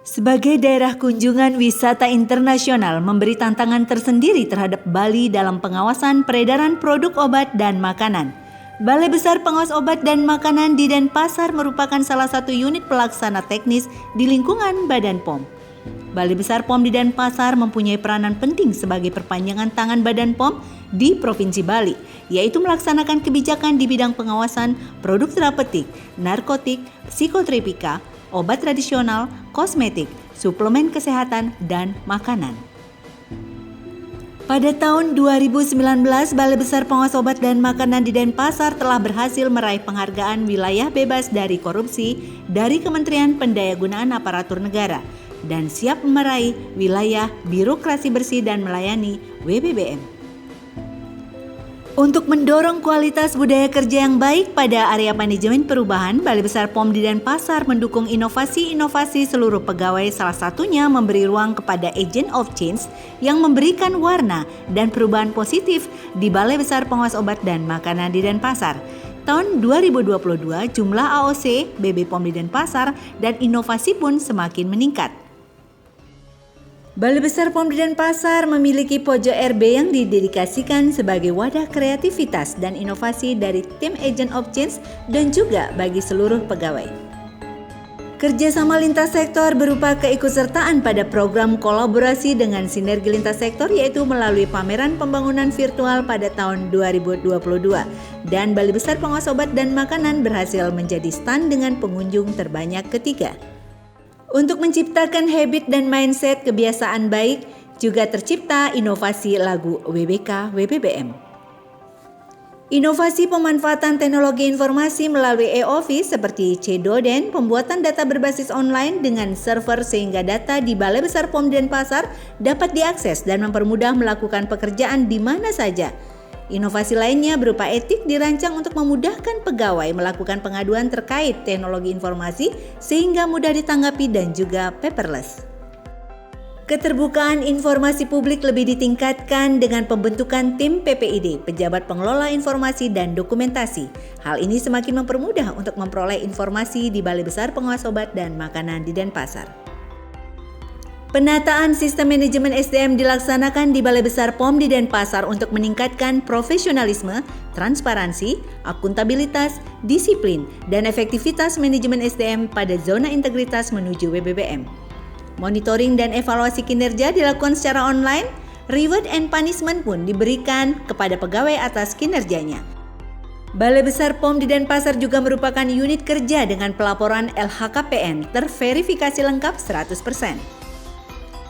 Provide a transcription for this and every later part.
Sebagai daerah kunjungan wisata internasional memberi tantangan tersendiri terhadap Bali dalam pengawasan peredaran produk obat dan makanan. Balai Besar Pengawas Obat dan Makanan di Denpasar merupakan salah satu unit pelaksana teknis di lingkungan Badan POM. Balai Besar POM di Denpasar mempunyai peranan penting sebagai perpanjangan tangan Badan POM di Provinsi Bali, yaitu melaksanakan kebijakan di bidang pengawasan produk terapeutik, narkotik, psikotropika, obat tradisional, kosmetik, suplemen kesehatan, dan makanan. Pada tahun 2019, Balai Besar Pengawas Obat dan Makanan di Denpasar telah berhasil meraih penghargaan wilayah bebas dari korupsi dari Kementerian Pendayagunaan Aparatur Negara dan siap meraih wilayah birokrasi bersih dan melayani WBBM. Untuk mendorong kualitas budaya kerja yang baik pada area manajemen perubahan, Balai Besar POM di Denpasar mendukung inovasi-inovasi seluruh pegawai, salah satunya memberi ruang kepada agent of change yang memberikan warna dan perubahan positif di Balai Besar Pengawas Obat dan Makanan di Denpasar. Tahun 2022, jumlah AOC, BB POM di Denpasar, dan inovasi pun semakin meningkat. Balai Besar POM di Denpasar memiliki pojok RB yang didedikasikan sebagai wadah kreativitas dan inovasi dari tim Agent of Change dan juga bagi seluruh pegawai. Kerjasama lintas sektor berupa keikutsertaan pada program kolaborasi dengan sinergi lintas sektor, yaitu melalui pameran pembangunan virtual pada tahun 2022. Dan Balai Besar Pengawas Obat dan Makanan berhasil menjadi stand dengan pengunjung terbanyak ketiga. Untuk menciptakan habit dan mindset kebiasaan baik, juga tercipta inovasi lagu WBK WBBM. Inovasi pemanfaatan teknologi informasi melalui e-office seperti C-Doden, pembuatan data berbasis online dengan server sehingga data di Balai Besar POM Denpasar dapat diakses dan mempermudah melakukan pekerjaan di mana saja. Inovasi lainnya berupa etik dirancang untuk memudahkan pegawai melakukan pengaduan terkait teknologi informasi sehingga mudah ditanggapi dan juga paperless. Keterbukaan informasi publik lebih ditingkatkan dengan pembentukan tim PPID, Pejabat Pengelola Informasi dan Dokumentasi. Hal ini semakin mempermudah untuk memperoleh informasi di Balai Besar Pengawas Obat dan Makanan di Denpasar. Penataan sistem manajemen SDM dilaksanakan di Balai Besar POM di Denpasar untuk meningkatkan profesionalisme, transparansi, akuntabilitas, disiplin, dan efektivitas manajemen SDM pada zona integritas menuju WBBM. Monitoring dan evaluasi kinerja dilakukan secara online, reward and punishment pun diberikan kepada pegawai atas kinerjanya. Balai Besar POM di Denpasar juga merupakan unit kerja dengan pelaporan LHKPN terverifikasi lengkap 100%.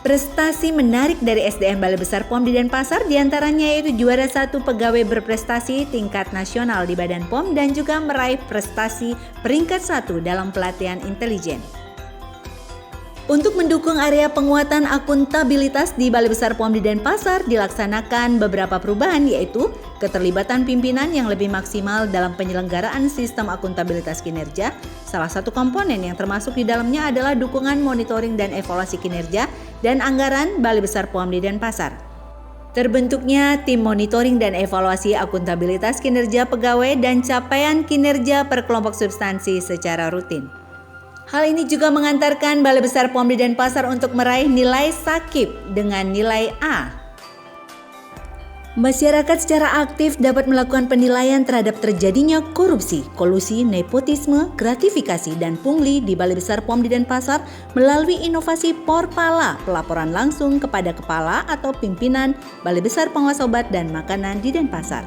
Prestasi menarik dari SDM Balai Besar POM di Denpasar diantaranya yaitu juara 1 pegawai berprestasi tingkat nasional di Badan POM dan juga meraih prestasi peringkat 1 dalam pelatihan intelijen. Untuk mendukung area penguatan akuntabilitas di Balai Besar POM di Denpasar dilaksanakan beberapa perubahan, yaitu keterlibatan pimpinan yang lebih maksimal dalam penyelenggaraan sistem akuntabilitas kinerja. Salah satu komponen yang termasuk di dalamnya adalah dukungan monitoring dan evaluasi kinerja dan anggaran Balai Besar POM di Denpasar. Terbentuknya tim monitoring dan evaluasi akuntabilitas kinerja pegawai dan capaian kinerja per kelompok substansi secara rutin. Hal ini juga mengantarkan Balai Besar POM di Denpasar untuk meraih nilai SAKIP dengan nilai A. Masyarakat secara aktif dapat melakukan penilaian terhadap terjadinya korupsi, kolusi, nepotisme, gratifikasi, dan pungli di Balai Besar POM di Denpasar melalui inovasi Porpala, pelaporan langsung kepada kepala atau pimpinan Balai Besar Pengawas Obat dan Makanan di Denpasar,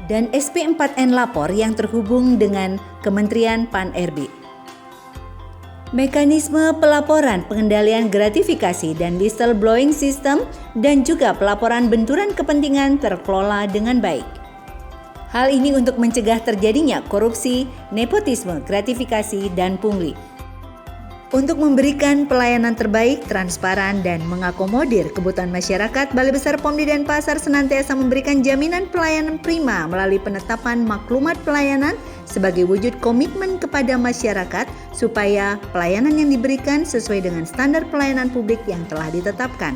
dan SP4N Lapor yang terhubung dengan Kementerian PAN-RB. Mekanisme pelaporan, pengendalian gratifikasi, dan whistleblowing system, dan juga pelaporan benturan kepentingan terkelola dengan baik. Hal ini untuk mencegah terjadinya korupsi, nepotisme, gratifikasi, dan pungli. Untuk memberikan pelayanan terbaik, transparan, dan mengakomodir kebutuhan masyarakat, Balai Besar POM di Denpasar senantiasa memberikan jaminan pelayanan prima melalui penetapan maklumat pelayanan sebagai wujud komitmen kepada masyarakat supaya pelayanan yang diberikan sesuai dengan standar pelayanan publik yang telah ditetapkan.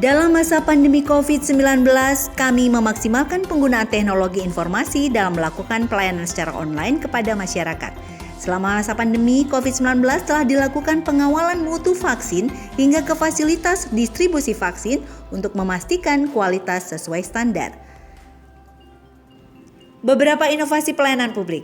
Dalam masa pandemi COVID-19, kami memaksimalkan penggunaan teknologi informasi dalam melakukan pelayanan secara online kepada masyarakat. Selama masa pandemi COVID-19 telah dilakukan pengawalan mutu vaksin hingga ke fasilitas distribusi vaksin untuk memastikan kualitas sesuai standar. Beberapa inovasi pelayanan publik.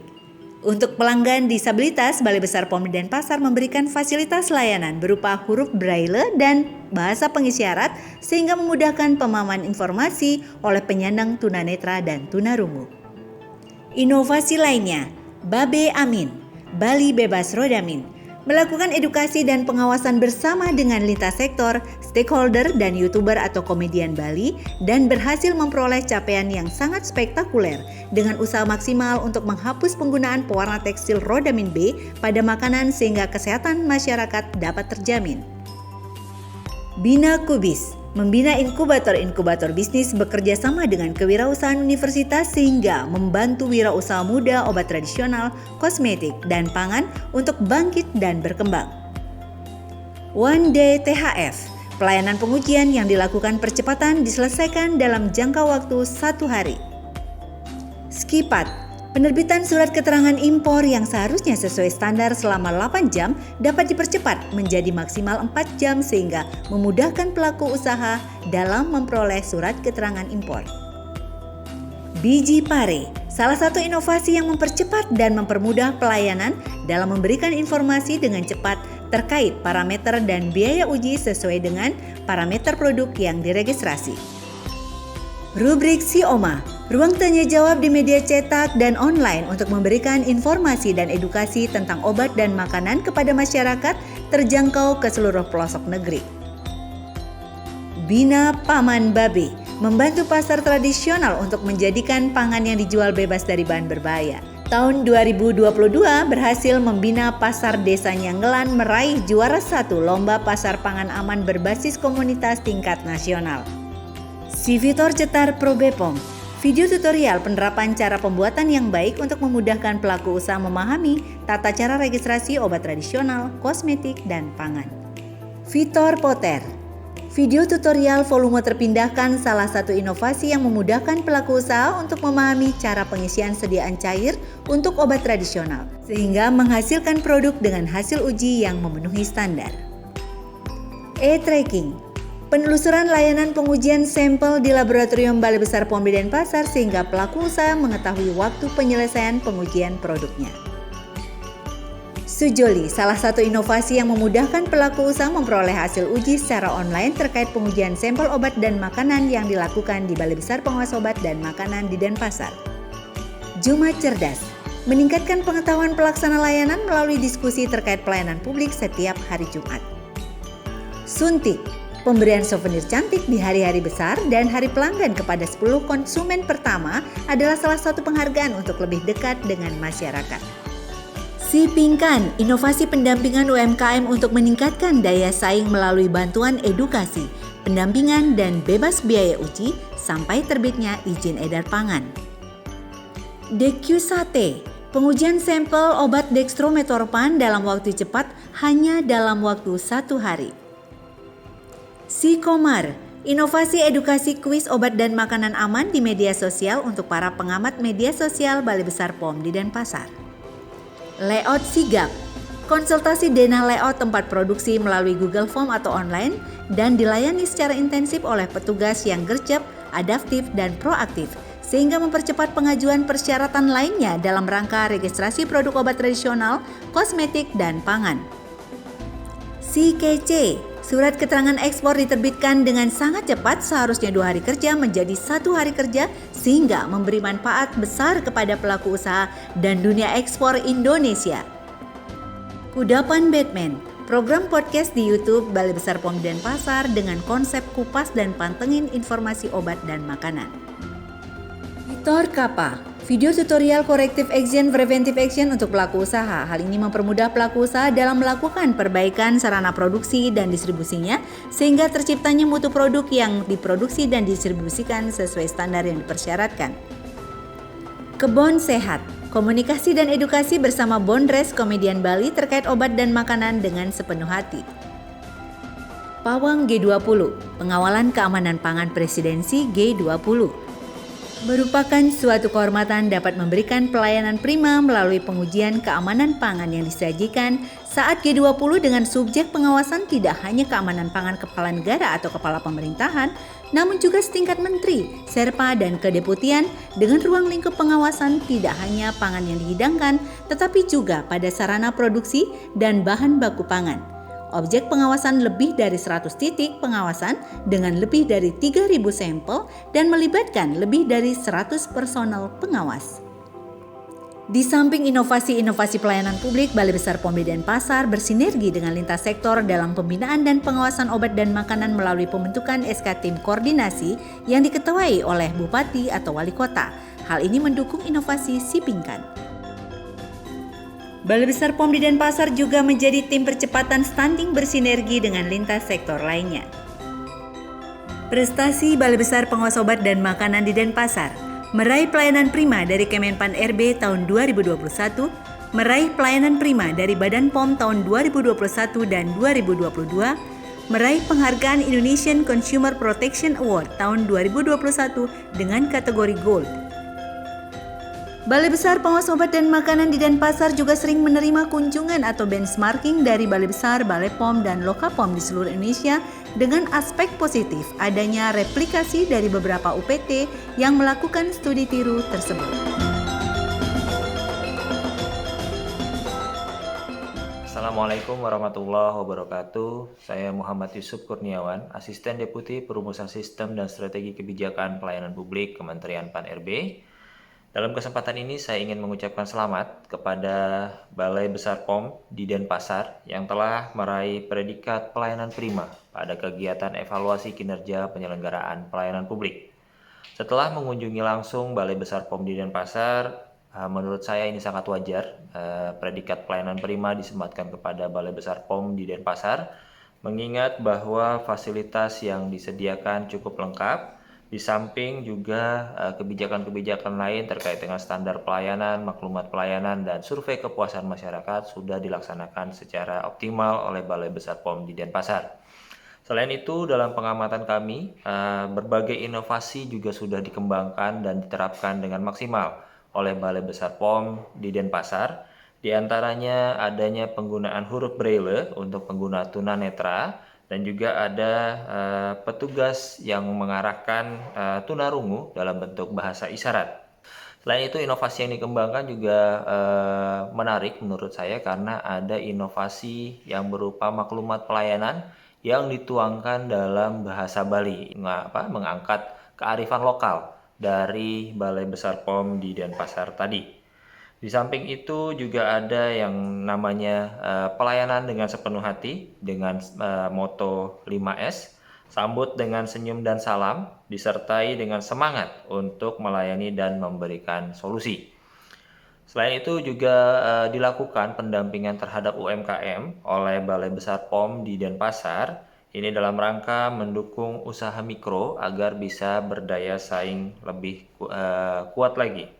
Untuk pelanggan disabilitas, Balai Besar POM di Denpasar memberikan fasilitas layanan berupa huruf braille dan bahasa pengisyarat sehingga memudahkan pemahaman informasi oleh penyandang tunanetra dan tunarungu. Inovasi lainnya, Babe Amin, Bali Bebas Rodamin, melakukan edukasi dan pengawasan bersama dengan lintas sektor, stakeholder, dan YouTuber atau komedian Bali dan berhasil memperoleh capaian yang sangat spektakuler dengan usaha maksimal untuk menghapus penggunaan pewarna tekstil Rodamin B pada makanan sehingga kesehatan masyarakat dapat terjamin. Bina Kubis, membina inkubator-inkubator bisnis bekerja sama dengan kewirausahaan universitas sehingga membantu wirausaha muda obat tradisional, kosmetik, dan pangan untuk bangkit dan berkembang. One Day THF, pelayanan pengujian yang dilakukan percepatan diselesaikan dalam jangka waktu 1 hari. Skipat, penerbitan surat keterangan impor yang seharusnya sesuai standar selama 8 jam dapat dipercepat menjadi maksimal 4 jam sehingga memudahkan pelaku usaha dalam memperoleh surat keterangan impor. Biji Pare, salah satu inovasi yang mempercepat dan mempermudah pelayanan dalam memberikan informasi dengan cepat terkait parameter dan biaya uji sesuai dengan parameter produk yang diregistrasi. Rubrik Sioma, ruang tanya jawab di media cetak dan online untuk memberikan informasi dan edukasi tentang obat dan makanan kepada masyarakat terjangkau ke seluruh pelosok negeri. Bina Paman Babe, membantu pasar tradisional untuk menjadikan pangan yang dijual bebas dari bahan berbahaya. Tahun 2022 berhasil membina pasar desa Nyanggelan meraih juara 1 lomba pasar pangan aman berbasis komunitas tingkat nasional. Sivitor Cetar Pro Bepom, video tutorial penerapan cara pembuatan yang baik untuk memudahkan pelaku usaha memahami tata cara registrasi obat tradisional, kosmetik, dan pangan. Vitor Potter, video tutorial volume terpindahkan salah satu inovasi yang memudahkan pelaku usaha untuk memahami cara pengisian sediaan cair untuk obat tradisional, sehingga menghasilkan produk dengan hasil uji yang memenuhi standar. E-Tracking, penelusuran layanan pengujian sampel di Laboratorium Balai Besar POM di Denpasar sehingga pelaku usaha mengetahui waktu penyelesaian pengujian produknya. Sujoli, salah satu inovasi yang memudahkan pelaku usaha memperoleh hasil uji secara online terkait pengujian sampel obat dan makanan yang dilakukan di Balai Besar Pengawas Obat dan Makanan di Denpasar. Jumat Cerdas, meningkatkan pengetahuan pelaksana layanan melalui diskusi terkait pelayanan publik setiap hari Jumat. Suntik, pemberian souvenir cantik di hari-hari besar dan hari pelanggan kepada 10 konsumen pertama adalah salah satu penghargaan untuk lebih dekat dengan masyarakat. Sipingkan, inovasi pendampingan UMKM untuk meningkatkan daya saing melalui bantuan edukasi, pendampingan dan bebas biaya uji sampai terbitnya izin edar pangan. Dekusate, pengujian sampel obat dextrometorphan dalam waktu cepat hanya dalam waktu 1 hari. Sikomar, inovasi edukasi kuis obat dan makanan aman di media sosial untuk para pengamat media sosial Balai Besar POM di Denpasar. Layout Sigap, konsultasi denah layout tempat produksi melalui Google Form atau online dan dilayani secara intensif oleh petugas yang gercep, adaptif, dan proaktif sehingga mempercepat pengajuan persyaratan lainnya dalam rangka registrasi produk obat tradisional, kosmetik, dan pangan. CKC, surat keterangan ekspor diterbitkan dengan sangat cepat seharusnya 2 hari kerja menjadi 1 hari kerja sehingga memberi manfaat besar kepada pelaku usaha dan dunia ekspor Indonesia. Kudapan Batman, program podcast di YouTube Balai Besar POM Denpasar dengan konsep kupas dan pantengin informasi obat dan makanan. Vitor Kappa, video tutorial corrective action, preventive action untuk pelaku usaha. Hal ini mempermudah pelaku usaha dalam melakukan perbaikan sarana produksi dan distribusinya sehingga terciptanya mutu produk yang diproduksi dan didistribusikan sesuai standar yang dipersyaratkan. Kebon Sehat, komunikasi dan edukasi bersama Bondres Komedian Bali terkait obat dan makanan dengan sepenuh hati. Pawang G20, pengawalan keamanan pangan presidensi G20. Merupakan suatu kehormatan dapat memberikan pelayanan prima melalui pengujian keamanan pangan yang disajikan saat G20 dengan subjek pengawasan tidak hanya keamanan pangan kepala negara atau kepala pemerintahan, namun juga setingkat menteri, serpa, dan kedeputian dengan ruang lingkup pengawasan tidak hanya pangan yang dihidangkan, tetapi juga pada sarana produksi dan bahan baku pangan. Objek pengawasan lebih dari 100 titik pengawasan dengan lebih dari 3.000 sampel dan melibatkan lebih dari 100 personel pengawas. Di samping inovasi-inovasi pelayanan publik, Balai Besar POM di Denpasar bersinergi dengan lintas sektor dalam pembinaan dan pengawasan obat dan makanan melalui pembentukan SK Tim Koordinasi yang diketuai oleh Bupati atau Wali Kota. Hal ini mendukung inovasi Sipingkan. Balai Besar POM di Denpasar juga menjadi tim percepatan stunting bersinergi dengan lintas sektor lainnya. Prestasi Balai Besar Pengawas Obat dan Makanan di Denpasar: meraih pelayanan prima dari Kemenpan RB tahun 2021, meraih pelayanan prima dari Badan POM tahun 2021 dan 2022, meraih penghargaan Indonesian Consumer Protection Award tahun 2021 dengan kategori Gold. Balai Besar Pengawas Obat dan Makanan di Denpasar juga sering menerima kunjungan atau benchmarking dari Balai Besar, Balai POM, dan Lokapom di seluruh Indonesia dengan aspek positif adanya replikasi dari beberapa UPT yang melakukan studi tiru tersebut. Assalamualaikum warahmatullahi wabarakatuh. Saya Muhammad Yusuf Kurniawan, Asisten Deputi Perumusan Sistem dan Strategi Kebijakan Pelayanan Publik Kementerian Pan-RB. Dalam kesempatan ini saya ingin mengucapkan selamat kepada Balai Besar POM di Denpasar yang telah meraih predikat pelayanan prima pada kegiatan evaluasi kinerja penyelenggaraan pelayanan publik. Setelah mengunjungi langsung Balai Besar POM di Denpasar, menurut saya ini sangat wajar predikat pelayanan prima disematkan kepada Balai Besar POM di Denpasar, mengingat bahwa fasilitas yang disediakan cukup lengkap. Di samping juga kebijakan-kebijakan lain terkait dengan standar pelayanan, maklumat pelayanan, dan survei kepuasan masyarakat sudah dilaksanakan secara optimal oleh Balai Besar POM di Denpasar. Selain itu, dalam pengamatan kami, berbagai inovasi juga sudah dikembangkan dan diterapkan dengan maksimal oleh Balai Besar POM di Denpasar. Di antaranya adanya penggunaan huruf Braille untuk pengguna tunanetra, dan juga ada petugas yang mengarahkan tunarungu dalam bentuk bahasa isyarat. Selain itu, inovasi yang dikembangkan juga menarik menurut saya karena ada inovasi yang berupa maklumat pelayanan yang dituangkan dalam bahasa Bali, mengangkat kearifan lokal dari Balai Besar POM di Denpasar tadi. Di samping itu juga ada yang namanya pelayanan dengan sepenuh hati dengan moto 5S, sambut dengan senyum dan salam, disertai dengan semangat untuk melayani dan memberikan solusi. Selain itu juga dilakukan pendampingan terhadap UMKM oleh Balai Besar POM di Denpasar. Ini dalam rangka mendukung usaha mikro agar bisa berdaya saing lebih kuat lagi.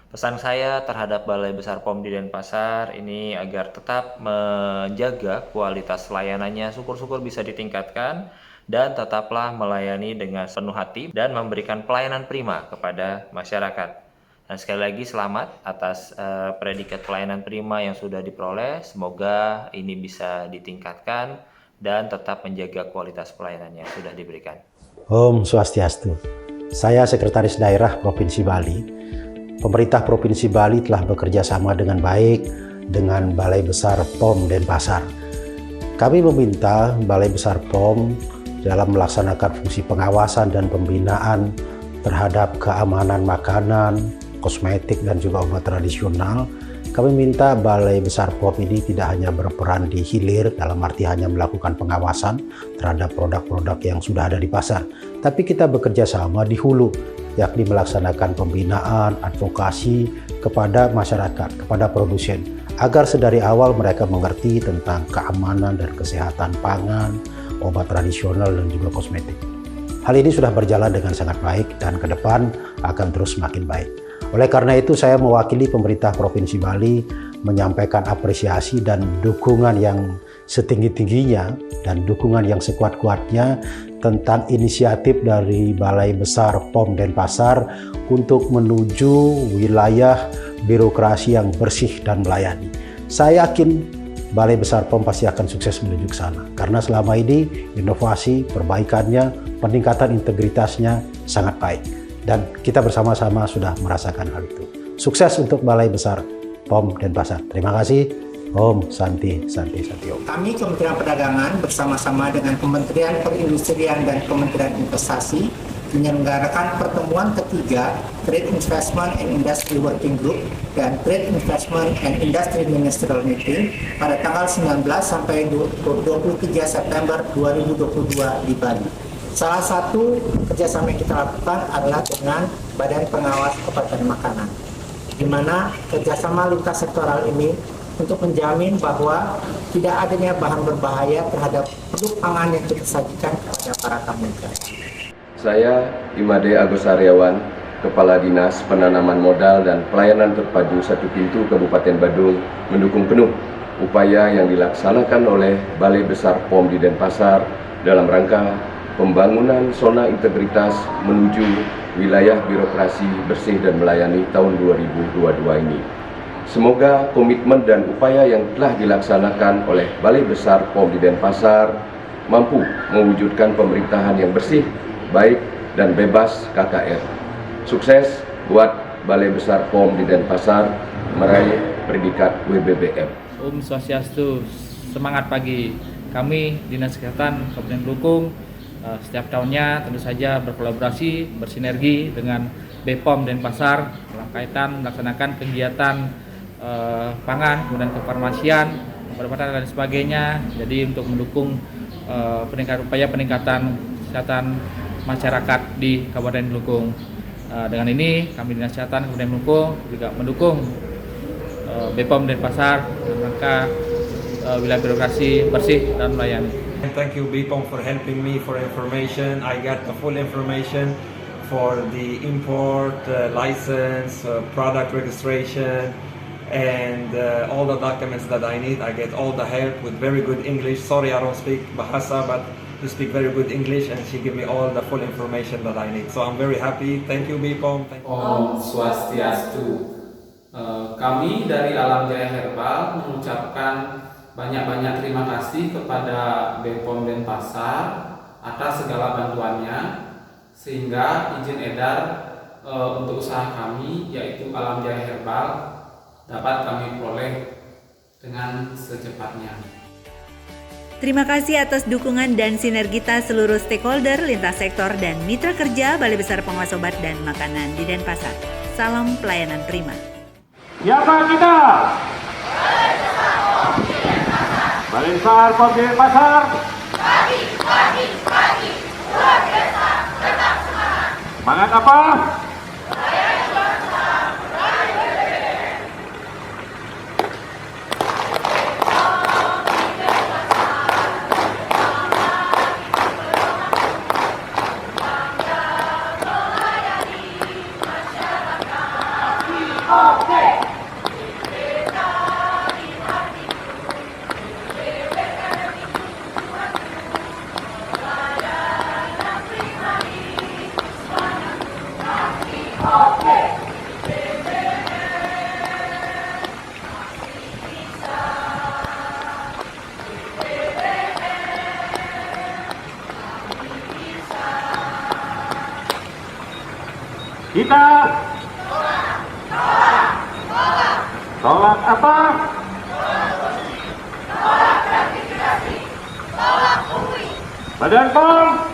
Pesan saya terhadap Balai Besar POM di Denpasar ini agar tetap menjaga kualitas layanannya, syukur-syukur bisa ditingkatkan, dan tetaplah melayani dengan penuh hati dan memberikan pelayanan prima kepada masyarakat. Dan sekali lagi selamat atas predikat pelayanan prima yang sudah diperoleh. Semoga ini bisa ditingkatkan dan tetap menjaga kualitas pelayanan yang sudah diberikan. Om Swastiastu. Saya Sekretaris Daerah Provinsi Bali. Pemerintah Provinsi Bali telah bekerja sama dengan baik dengan Balai Besar POM Denpasar. Kami meminta Balai Besar POM dalam melaksanakan fungsi pengawasan dan pembinaan terhadap keamanan makanan, kosmetik, dan juga obat tradisional. Kami minta Balai Besar POM ini tidak hanya berperan di hilir dalam arti hanya melakukan pengawasan terhadap produk-produk yang sudah ada di pasar, tapi kita bekerja sama di hulu, yakni melaksanakan pembinaan, advokasi kepada masyarakat, kepada produsen, agar sedari awal mereka mengerti tentang keamanan dan kesehatan pangan, obat tradisional, dan juga kosmetik. Hal ini sudah berjalan dengan sangat baik dan ke depan akan terus semakin baik. Oleh karena itu, saya mewakili pemerintah Provinsi Bali menyampaikan apresiasi dan dukungan yang setinggi-tingginya dan dukungan yang sekuat-kuatnya tentang inisiatif dari Balai Besar POM Denpasar untuk menuju wilayah birokrasi yang bersih dan melayani. Saya yakin Balai Besar POM pasti akan sukses menuju ke sana, karena selama ini inovasi, perbaikannya, peningkatan integritasnya sangat baik. Dan kita bersama-sama sudah merasakan hal itu. Sukses untuk Balai Besar POM Denpasar. Terima kasih. Om Santi Om. Kami Kementerian Perdagangan bersama-sama dengan Kementerian Perindustrian dan Kementerian Investasi menyelenggarakan pertemuan ketiga Trade Investment and Industry Working Group dan Trade Investment and Industry Ministerial Meeting pada tanggal 19 sampai 23 September 2022 di Bali. Salah satu kerjasama yang kita lakukan adalah dengan Badan Pengawas Obat dan Makanan, di mana kerjasama lintas sektoral ini untuk menjamin bahwa tidak adanya bahan berbahaya terhadap produk pangan yang kita sajikan kepada para tamu negara. Saya Imade Agus Aryawan, Kepala Dinas Penanaman Modal dan Pelayanan Terpadu Satu Pintu Kabupaten Badung, mendukung penuh upaya yang dilaksanakan oleh Balai Besar POM di Denpasar dalam rangka pembangunan zona integritas menuju wilayah birokrasi bersih dan melayani tahun 2022 ini. Semoga komitmen dan upaya yang telah dilaksanakan oleh Balai Besar POM di Denpasar mampu mewujudkan pemerintahan yang bersih, baik, dan bebas KKR. Sukses buat Balai Besar POM di Denpasar meraih predikat WBBM. Om Swastiastu, semangat pagi. Kami Dinas Kesehatan Kabupaten Klukung setiap tahunnya tentu saja berkolaborasi, bersinergi dengan BPOM Denpasar dalam kaitan melaksanakan kegiatan pangan, kemudian kefarmasian, obat-obatan dan sebagainya. Jadi untuk mendukung upaya peningkatan kesehatan masyarakat di Kabupaten Klukung. Dengan ini kami Dinas Kesehatan Kabupaten Klukung juga mendukung BPOM Denpasar dalam rangka wilayah birokrasi bersih dan melayani. Thank you BPOM for helping me for information. I got the full information for the import license, product registration, and all the documents that I need. I get all the help with very good English. Sorry, I don't speak Bahasa, but you speak very good English, and she give me all the full information that I need. So I'm very happy. Thank you, BPOM. Thank you. Om Swastiastu. Kami dari Alam Jaya Herbal mengucapkan banyak-banyak terima kasih kepada BPOM Denpasar atas segala bantuannya, sehingga izin edar untuk usaha kami yaitu Alam Jaya Herbal dapat kami peroleh dengan secepatnya. Terima kasih atas dukungan dan sinergitas seluruh stakeholder, lintas sektor, dan mitra kerja Balai Besar Pengawas Obat dan Makanan di Denpasar. Salam pelayanan prima. Siapa kita? Balai Besar POM di Denpasar. Pagi, luar biasa, tetap semangat. Semangat apa? Kita tolak apa? Tolak gratifikasi, tolak pungli. Badan POM